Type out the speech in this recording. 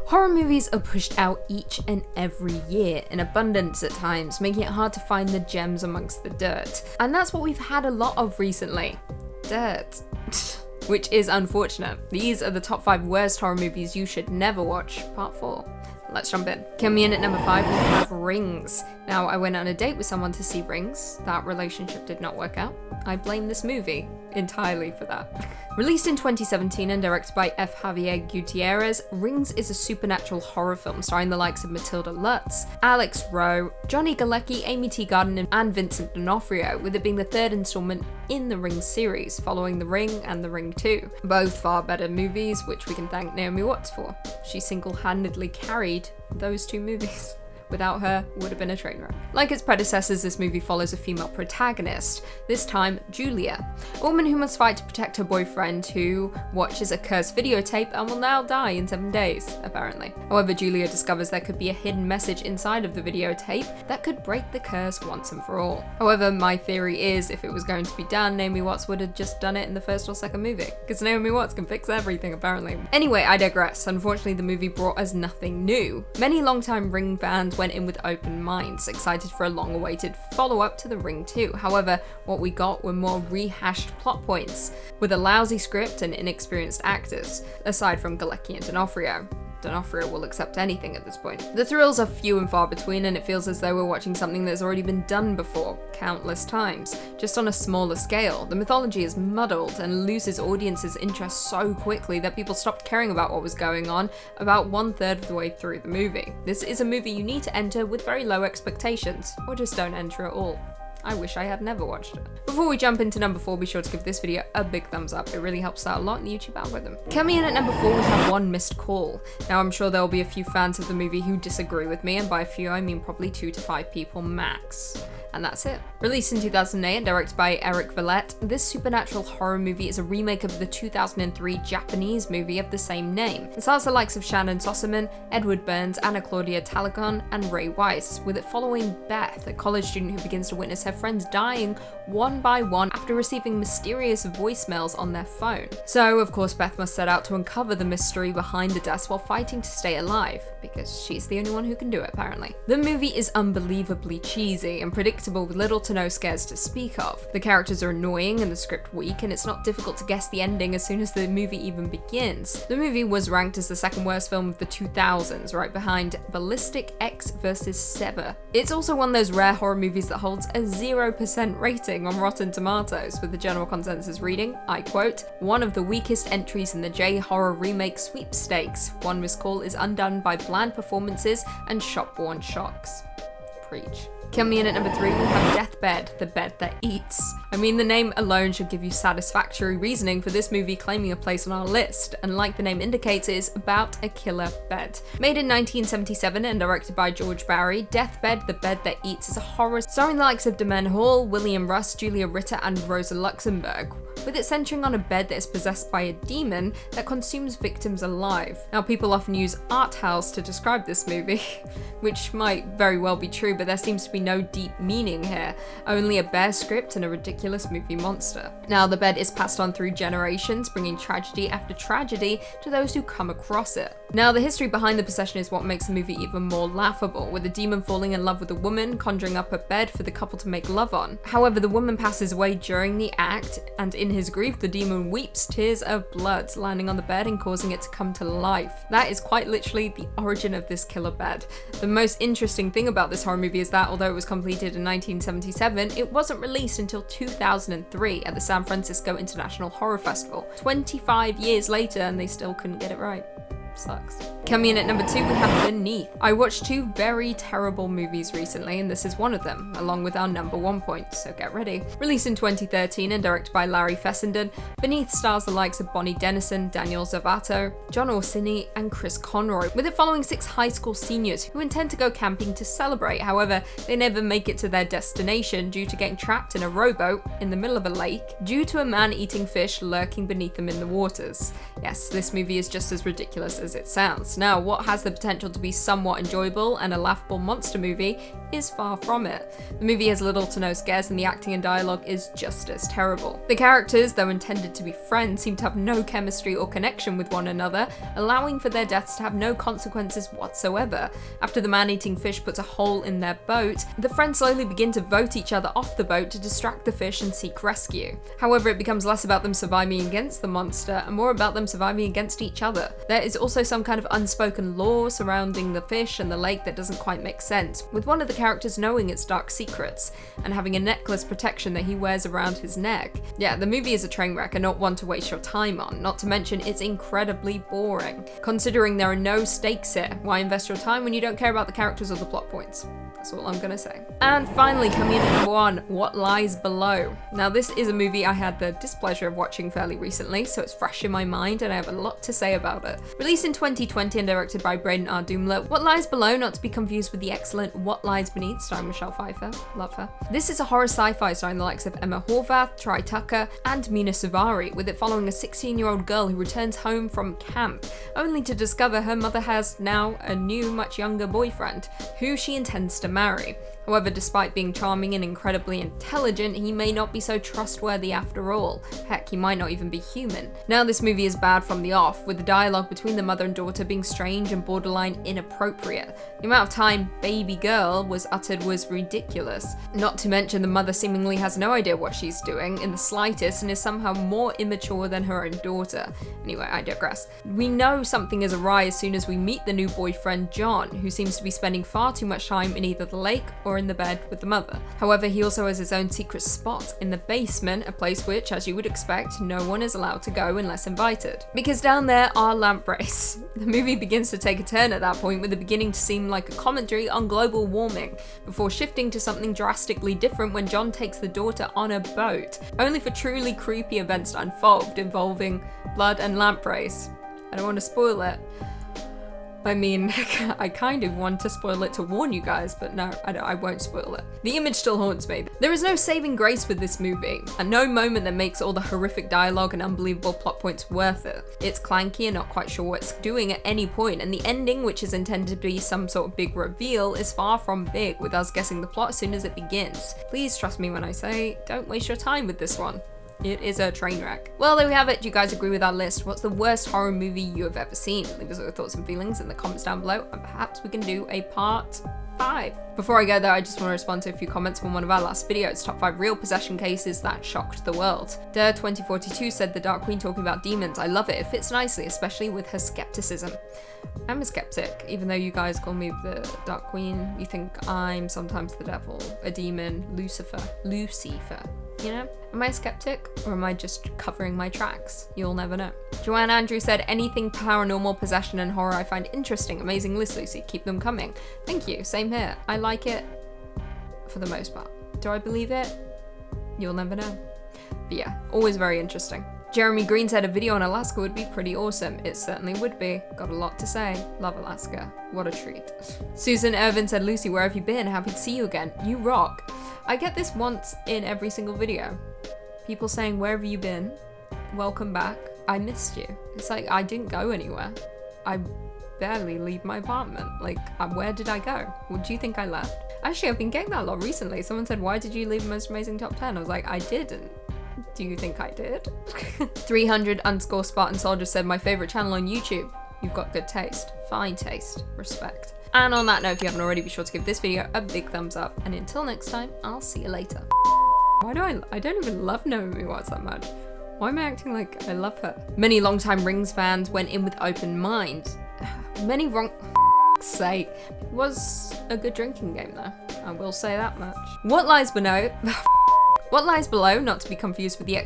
Horror movies are pushed out each and every year, in abundance at times, making it hard to find the gems amongst the dirt. And that's what we've had a lot of recently. Dirt. Which is unfortunate. These are the top 5 worst horror movies you should never watch, part 4. Let's jump in. Coming in at number 5, we have Rings. Now, I went on a date with someone to see Rings. That relationship did not work out. I blame this movie entirely for that. Released in 2017 and directed by F. Javier Gutierrez, Rings is a supernatural horror film starring the likes of Matilda Lutz, Alex Rowe, Johnny Galecki, Amy Teagarden, and Vincent D'Onofrio, with it being the 3rd installment in the Ring series, following The Ring and The Ring 2. Both far better movies, which we can thank Naomi Watts for. She single-handedly carried those 2 movies. Without her, would have been a train wreck. Like its predecessors, this movie follows a female protagonist, this time Julia, a woman who must fight to protect her boyfriend who watches a cursed videotape and will now die in 7 days, apparently. However, Julia discovers there could be a hidden message inside of the videotape that could break the curse once and for all. However, my theory is if it was going to be done, Naomi Watts would have just done it in the 1st or 2nd movie, because Naomi Watts can fix everything apparently. Anyway, I digress. Unfortunately, the movie brought us nothing new. Many longtime Ring fans went in with open minds, excited for a long-awaited follow-up to The Ring 2. However, what we got were more rehashed plot points, with a lousy script and inexperienced actors, aside from Galecki and D'Onofrio. D'Onofrio will accept anything at this point. The thrills are few and far between, and it feels as though we're watching something that's already been done before, countless times, just on a smaller scale. The mythology is muddled and loses audiences' interest so quickly that people stopped caring about what was going on about 1/3 of the way through the movie. This is a movie you need to enter with very low expectations, or just don't enter at all. I wish I had never watched it. Before we jump into number 4, be sure to give this video a big thumbs up. It really helps out a lot in the YouTube algorithm. Coming in at number 4, we have One Missed Call. Now, I'm sure there will be a few fans of the movie who disagree with me, and by a few I mean probably 2 to 5 people max. And that's it. Released in 2008 and directed by Eric Valette, this supernatural horror movie is a remake of the 2003 Japanese movie of the same name. It stars the likes of Shannon Sossamon, Edward Burns, Anna Claudia Talagon, and Ray Weiss, with it following Beth, a college student who begins to witness her friends dying one by one after receiving mysterious voicemails on their phone. So, of course, Beth must set out to uncover the mystery behind the deaths while fighting to stay alive, because she's the only one who can do it, apparently. The movie is unbelievably cheesy and predictable with little to no scares to speak of. The characters are annoying and the script weak, and it's not difficult to guess the ending as soon as the movie even begins. The movie was ranked as the 2nd worst film of the 2000s, right behind Ballistic X vs. Sever. It's also one of those rare horror movies that holds a 0% rating on Rotten Tomatoes, with the general consensus reading, I quote, "One of the weakest entries in the J-horror remake sweepstakes. One Missed Call is undone by bland performances and shop-worn shocks." Preach. Coming in at number 3, we have Deathbed, the Bed That Eats. I mean, the name alone should give you satisfactory reasoning for this movie claiming a place on our list, and like the name indicates, it is about a killer bed. Made in 1977 and directed by George Barry, Deathbed, the Bed That Eats is a horror starring the likes of Damon Hall, William Russ, Julia Ritter, and Rosa Luxemburg, with it centering on a bed that is possessed by a demon that consumes victims alive. Now, people often use art house to describe this movie, which might very well be true, but there seems to be no deep meaning here, only a bare script and a ridiculous movie monster. Now, the bed is passed on through generations, bringing tragedy after tragedy to those who come across it. Now, the history behind the possession is what makes the movie even more laughable, with the demon falling in love with a woman, conjuring up a bed for the couple to make love on. However, the woman passes away during the act, and in his grief, the demon weeps tears of blood, landing on the bed and causing it to come to life. That is quite literally the origin of this killer bed. The most interesting thing about this horror movie is that, although it was completed in 1977, it wasn't released until 2003 at the San Francisco International Horror Festival. 25 years later, and they still couldn't get it right. Sucks. Coming in at number 2, we have Beneath. I watched 2 very terrible movies recently, and this is one of them, along with our number 1 point, so get ready. Released in 2013 and directed by Larry Fessenden, Beneath stars the likes of Bonnie Dennison, Daniel Zavato, John Orsini, and Chris Conroy, with it following 6 high school seniors who intend to go camping to celebrate. However, they never make it to their destination due to getting trapped in a rowboat in the middle of a lake due to a man-eating fish lurking beneath them in the waters. Yes, this movie is just as ridiculous as it sounds. Now, what has the potential to be somewhat enjoyable and a laughable monster movie is far from it. The movie has little to no scares and the acting and dialogue is just as terrible. The characters, though intended to be friends, seem to have no chemistry or connection with one another, allowing for their deaths to have no consequences whatsoever. After the man-eating fish puts a hole in their boat, the friends slowly begin to vote each other off the boat to distract the fish and seek rescue. However, it becomes less about them surviving against the monster and more about them surviving against each other. There is also some kind of unspoken law surrounding the fish and the lake that doesn't quite make sense, with one of the characters knowing its dark secrets and having a necklace protection that he wears around his neck. Yeah, the movie is a train wreck and not one to waste your time on, not to mention it's incredibly boring. Considering there are no stakes here, why invest your time when you don't care about the characters or the plot points? That's all I'm gonna say. And finally, coming in at number 1, What Lies Below. Now this is a movie I had the displeasure of watching fairly recently, so it's fresh in my mind and I have a lot to say about it. Released in 2020 and directed by Braden R. Doomler, What Lies Below, not to be confused with the excellent What Lies Beneath, starring Michelle Pfeiffer, love her. This is a horror sci-fi starring the likes of Emma Horvath, Troy Tucker, and Mina Suvari, with it following a 16-year-old girl who returns home from camp, only to discover her mother has now a new, much younger boyfriend, who she intends to marry. However, despite being charming and incredibly intelligent, he may not be so trustworthy after all. Heck, he might not even be human. Now this movie is bad from the off, with the dialogue between the mother and daughter being strange and borderline inappropriate. The amount of time "baby girl" was uttered was ridiculous. Not to mention the mother seemingly has no idea what she's doing in the slightest and is somehow more immature than her own daughter. Anyway, I digress. We know something is awry as soon as we meet the new boyfriend, John, who seems to be spending far too much time in either the lake or in the bed with the mother. However, he also has his own secret spot in the basement, a place which, as you would expect, no one is allowed to go unless invited. Because down there are lampreys. The movie begins to take a turn at that point, with it beginning to seem like a commentary on global warming, before shifting to something drastically different when John takes the daughter on a boat, only for truly creepy events to unfold involving blood and lampreys. I don't want to spoil it. I mean, I kind of want to spoil it to warn you guys, but no, I won't spoil it. The image still haunts me. There is no saving grace with this movie, and no moment that makes all the horrific dialogue and unbelievable plot points worth it. It's clanky and not quite sure what it's doing at any point, and the ending, which is intended to be some sort of big reveal, is far from big, with us guessing the plot as soon as it begins. Please trust me when I say, don't waste your time with this one. It is a train wreck. Well, there we have it. Do you guys agree with our list? What's the worst horror movie you have ever seen? Leave us your thoughts and feelings in the comments down below, and perhaps we can do a part 5. Before I go though, I just want to respond to a few comments from one of our last videos, top 5 real possession cases that shocked the world. Der2042 said the Dark Queen talking about demons. I love it. It fits nicely, especially with her skepticism. I'm a skeptic, even though you guys call me the Dark Queen. You think I'm sometimes the devil, a demon, Lucifer. You know? Am I a skeptic, or am I just covering my tracks? You'll never know. Joanne Andrew said, anything paranormal, possession, and horror I find interesting. Amazing list, Lucy. Keep them coming. Thank you. Same here. I like it for the most part. Do I believe it? You'll never know. But yeah, always very interesting. Jeremy Green said a video on Alaska would be pretty awesome. It certainly would be. Got a lot to say. Love Alaska. What a treat. Susan Irvin said, Lucy, where have you been? Happy to see you again. You rock. I get this once in every single video. People saying, where have you been? Welcome back. I missed you. It's like, I didn't go anywhere. I barely leave my apartment. Like, where did I go? What do you think I left? Actually, I've been getting that a lot recently. Someone said, why did you leave Most Amazing Top 10? I was like, I didn't. Do you think I did? 300_Spartan Soldier said, my favorite channel on YouTube. You've got good taste. Fine taste. Respect. And on that note, if you haven't already, be sure to give this video a big thumbs up. And until next time, I'll see you later. Why do I don't even love Naomi Watts that much. Why am I acting like I love her? Many longtime Rings fans went in with open minds. Many wrong sake. It was a good drinking game though. I will say that much. What lies below? What lies below, not to be confused with the